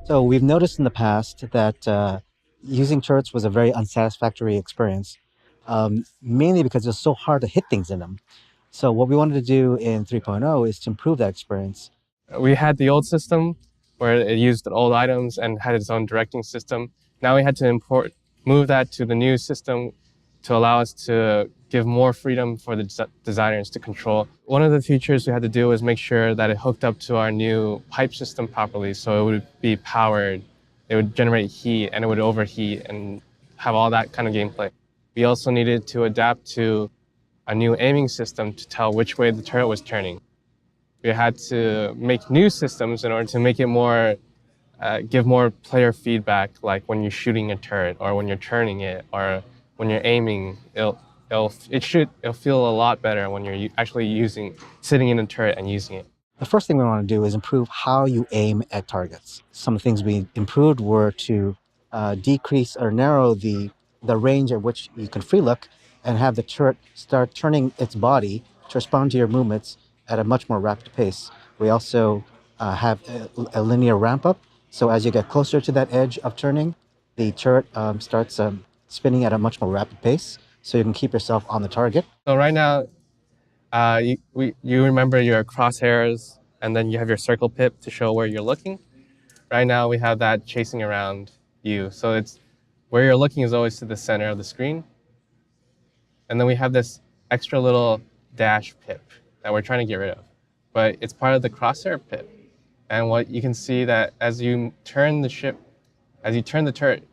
So we've noticed in the past that using turrets was a very unsatisfactory experience, mainly because it's so hard to hit things in them. So what we wanted to do in 3.0 is to improve that experience. We had the old system where it used old items and had its own directing system. Now we had to move that to the new system to allow us to give more freedom for the designers to control. One of the features we had to do was make sure that it hooked up to our new pipe system properly, so it would be powered, it would generate heat, and it would overheat and have all that kind of gameplay. We also needed to adapt to a new aiming system to tell which way the turret was turning. We had to make new systems in order to make it more, give more player feedback, like when you're shooting a turret or when you're turning it or when you're aiming. It'll feel a lot better when you're actually sitting in a turret and using it. The first thing we want to do is improve how you aim at targets. Some of the things we improved were to decrease or narrow the range at which you can free look and have the turret start turning its body to respond to your movements at a much more rapid pace. We also have a linear ramp up. So as you get closer to that edge of turning, the turret starts spinning at a much more rapid pace. So you can keep yourself on the target. So right now, you remember your crosshairs, and then you have your circle pip to show where you're looking. Right now, we have that chasing around you. So it's where you're looking is always to the center of the screen. And then we have this extra little dash pip that we're trying to get rid of. But it's part of the crosshair pip. And what you can see that as you turn the turret,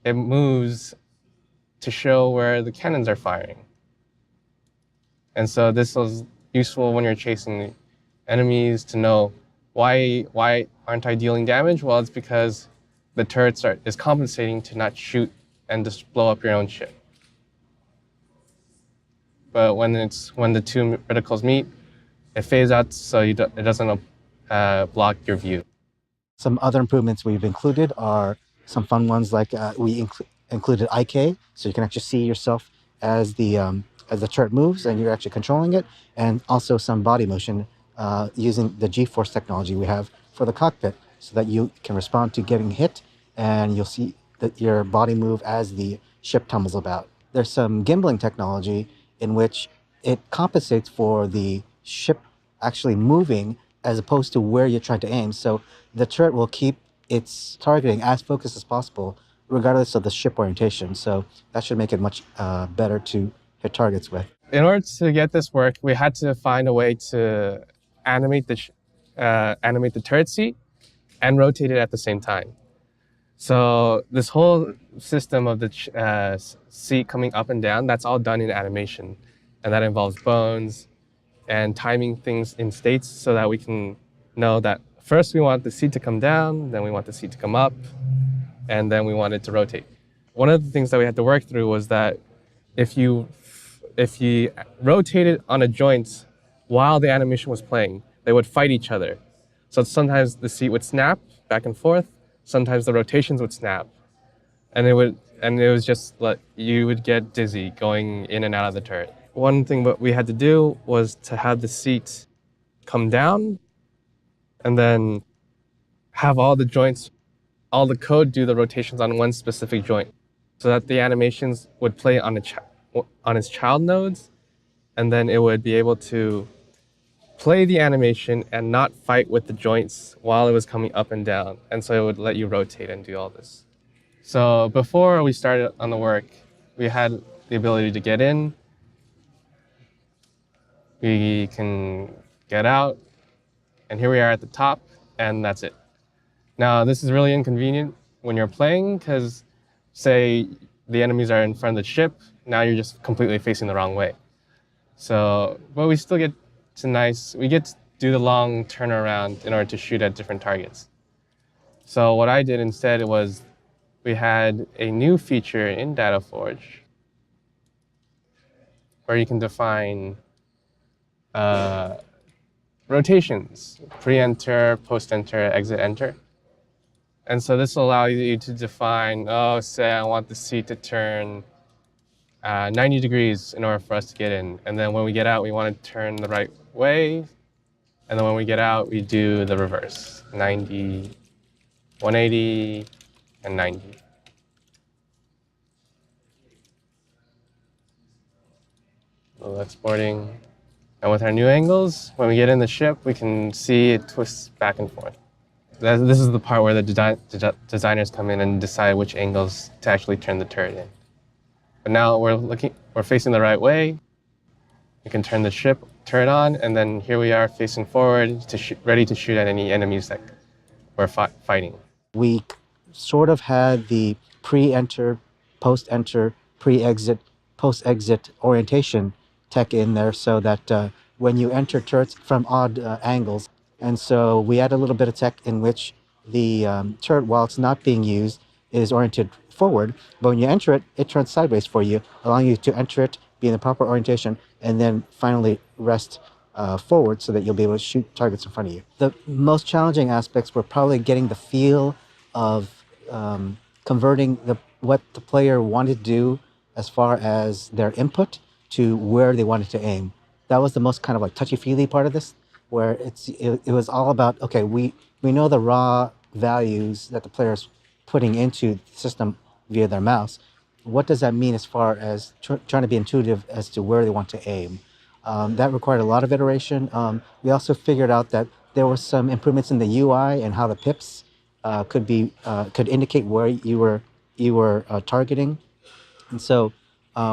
it moves to show where the cannons are firing. And so this was useful when you're chasing enemies to know why aren't I dealing damage? Well, it's because the turret is compensating to not shoot and just blow up your own ship. But when the two reticles meet, it fades out so it doesn't block your view. Some other improvements we've included are some fun ones like we included IK, so you can actually see yourself as the turret moves and you're actually controlling it, and also some body motion using the G-force technology we have for the cockpit so that you can respond to getting hit and you'll see that your body move as the ship tumbles about. There's some gimbling technology in which it compensates for the ship actually moving as opposed to where you're trying to aim. So the turret will keep its targeting as focused as possible regardless of the ship orientation. So that should make it much better to hit targets with. In order to get this work, we had to find a way to animate the turret seat and rotate it at the same time. So this whole system of the seat coming up and down, that's all done in animation. And that involves bones and timing things in states so that we can know that first we want the seat to come down, then we want the seat to come up, and then we want it to rotate. One of the things that we had to work through was that if you rotated on a joint while the animation was playing, they would fight each other. So sometimes the seat would snap back and forth, sometimes the rotations would snap, and it was just like you would get dizzy going in and out of the turret. One thing that we had to do was to have the seat come down and then have all the joints, all the code do the rotations on one specific joint so that the animations would play on its child nodes, and then it would be able to play the animation and not fight with the joints while it was coming up and down. And so it would let you rotate and do all this. So before we started on the work, we had the ability to get in, we can get out, and here we are at the top, and that's it. Now, this is really inconvenient when you're playing because, say, the enemies are in front of the ship, now you're just completely facing the wrong way. So, but we still get we get to do the long turnaround in order to shoot at different targets. So what I did instead was we had a new feature in DataForge where you can define rotations, pre-enter, post-enter, exit-enter. And so this will allow you to define, say I want the seat to turn 90 degrees in order for us to get in. And then when we get out, we want to turn the right way. And then when we get out, we do the reverse, 90 180, and 90. So exporting. And with our new angles, when we get in the ship, we can see it twists back and forth. This is the part where the designers come in and decide which angles to actually turn the turret in. But now we're facing the right way. We can turn the ship turret on, and then here we are facing forward, ready to shoot at any enemies that we're fighting. We sort of had the pre-enter, post-enter, pre-exit, post-exit orientation tech in there so that when you enter turrets from odd angles, and so we add a little bit of tech in which the turret, while it's not being used, is oriented forward, but when you enter it, it turns sideways for you, allowing you to enter it, be in the proper orientation, and then finally rest forward so that you'll be able to shoot targets in front of you. The most challenging aspects were probably getting the feel of converting what the player wanted to do as far as their input to where they wanted to aim. That was the most kind of like touchy-feely part of this, where it was all about, okay, we know the raw values that the player's putting into the system via their mouse. What does that mean as far as trying to be intuitive as to where they want to aim? That required a lot of iteration. We also figured out that there were some improvements in the UI and how the pips could indicate where you were targeting, and so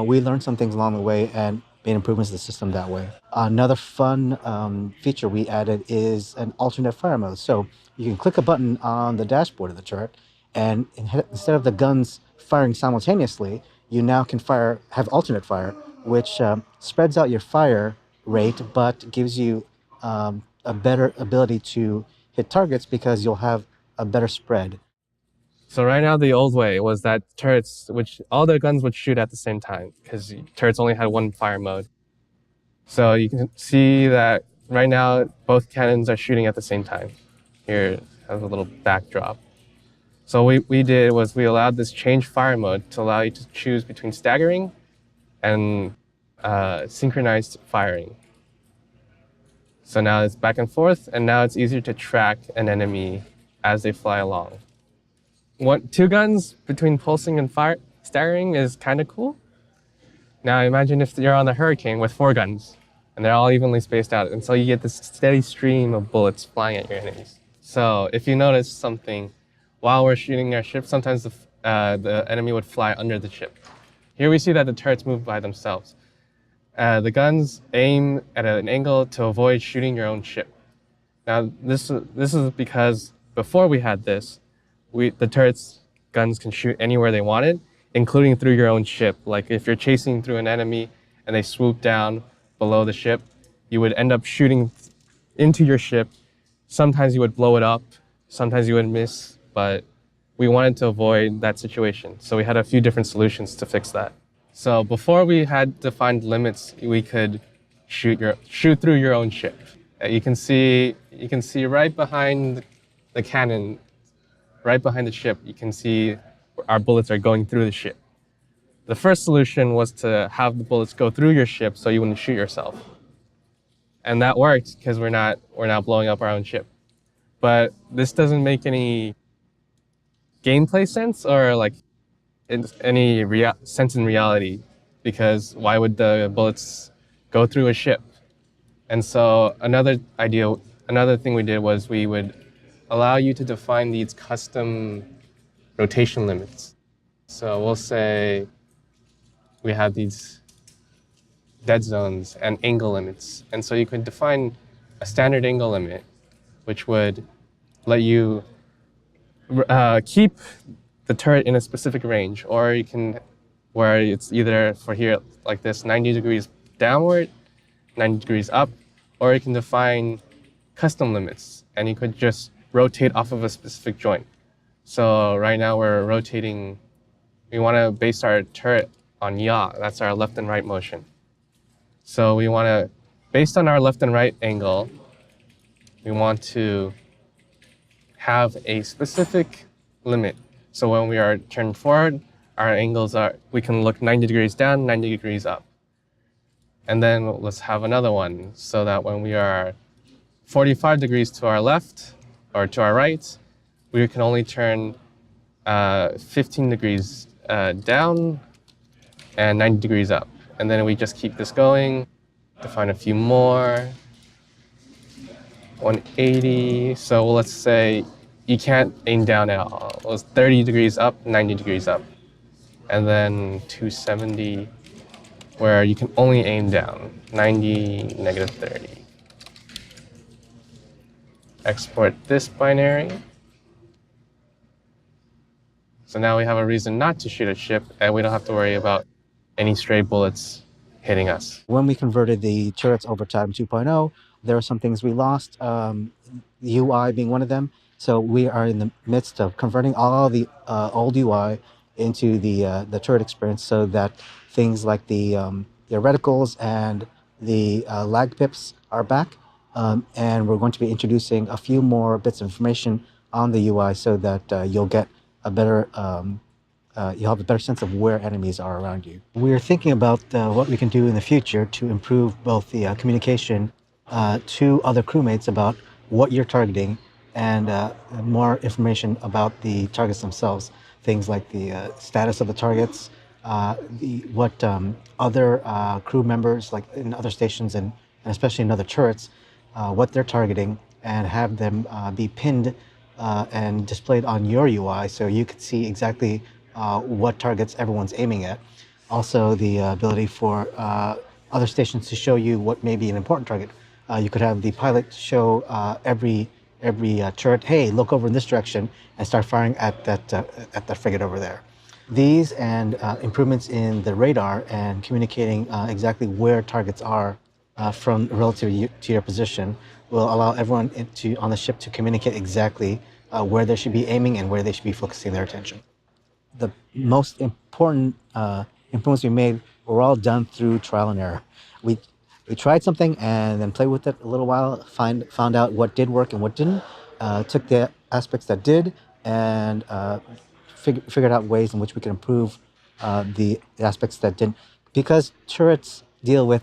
we learned some things along the way and made improvements to the system that way. Another fun feature we added is an alternate fire mode. So you can click a button on the dashboard of the turret, and instead of the guns firing simultaneously, you now can have alternate fire, which spreads out your fire rate, but gives you a better ability to hit targets because you'll have a better spread. So right now, the old way was that turrets, which all the guns would shoot at the same time, because turrets only had one fire mode. So you can see that right now, both cannons are shooting at the same time. Here has a little backdrop. So what we did was we allowed this change fire mode to allow you to choose between staggering and synchronized firing. So now it's back and forth, and now it's easier to track an enemy as they fly along. Two guns between pulsing and staggering is kind of cool. Now imagine if you're on the Hurricane with 4 guns, and they're all evenly spaced out, and so you get this steady stream of bullets flying at your enemies. So if you notice something, while we're shooting our ship, sometimes the enemy would fly under the ship. Here we see that the turrets move by themselves. The guns aim at an angle to avoid shooting your own ship. Now this is because before we had this, the turret's guns can shoot anywhere they wanted, including through your own ship. Like if you're chasing through an enemy and they swoop down below the ship, you would end up shooting into your ship. Sometimes you would blow it up, sometimes you would miss, but we wanted to avoid that situation. So we had a few different solutions to fix that. So before we had defined limits, we could shoot through your own ship. You can see right behind the cannon, right behind the ship, you can see our bullets are going through the ship. The first solution was to have the bullets go through your ship so you wouldn't shoot yourself. And that worked because we're not blowing up our own ship. But this doesn't make any gameplay sense or like any sense in reality, because why would the bullets go through a ship? And so another thing we did was we would allow you to define these custom rotation limits. So we'll say we have these dead zones and angle limits. And so you could define a standard angle limit, which would let you keep the turret in a specific range, or you can, where it's either for here like this, 90 degrees downward, 90 degrees up, or you can define custom limits, and you could just rotate off of a specific joint. So right now we want to base our turret on yaw, that's our left and right motion. So we want to, based on our left and right angle, we want to have a specific limit. So when we are turned forward, our angles we can look 90 degrees down, 90 degrees up. And then let's have another one so that when we are 45 degrees to our left or to our right, we can only turn 15 degrees down and 90 degrees up. And then we just keep this going to find a few more. 180. So let's say you can't aim down at all. It was 30 degrees up, 90 degrees up. And then 270, where you can only aim down, 90, negative 30. Export this binary. So now we have a reason not to shoot a ship, and we don't have to worry about any stray bullets hitting us. When we converted the turrets over to Atom 2.0, there are some things we lost, UI being one of them. So we are in the midst of converting all the old UI into the turret experience, so that things like the reticles and the lag pips are back. And we're going to be introducing a few more bits of information on the UI, so that you'll get a better you'll have a better sense of where enemies are around you. We're thinking about what we can do in the future to improve both the communication to other crewmates about what you're targeting, and more information about the targets themselves. Things like the status of the targets, what other crew members, like in other stations and especially in other turrets, what they're targeting, and have them be pinned and displayed on your UI, so you can see exactly what targets everyone's aiming at. Also, the ability for other stations to show you what may be an important target. You could have the pilot show every turret, hey, look over in this direction, and start firing at that frigate over there. These and improvements in the radar and communicating exactly where targets are from relative to your position will allow everyone on the ship to communicate exactly where they should be aiming and where they should be focusing their attention. The most important improvements we made were all done through trial and error. We tried something and then played with it a little while, found out what did work and what didn't, took the aspects that did, and figured out ways in which we could improve the aspects that didn't. Because turrets deal with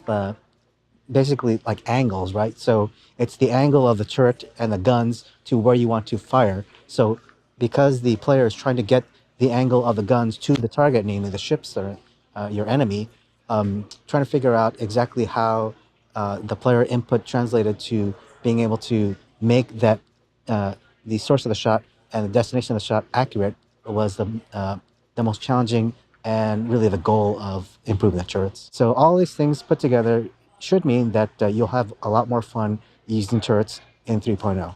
basically like angles, right? So it's the angle of the turret and the guns to where you want to fire. So because the player is trying to get the angle of the guns to the target, namely the ships that are your enemy, trying to figure out exactly how the player input translated to being able to make that the source of the shot and the destination of the shot accurate was the most challenging and really the goal of improving the turrets. So all these things put together should mean that you'll have a lot more fun using turrets in 3.0.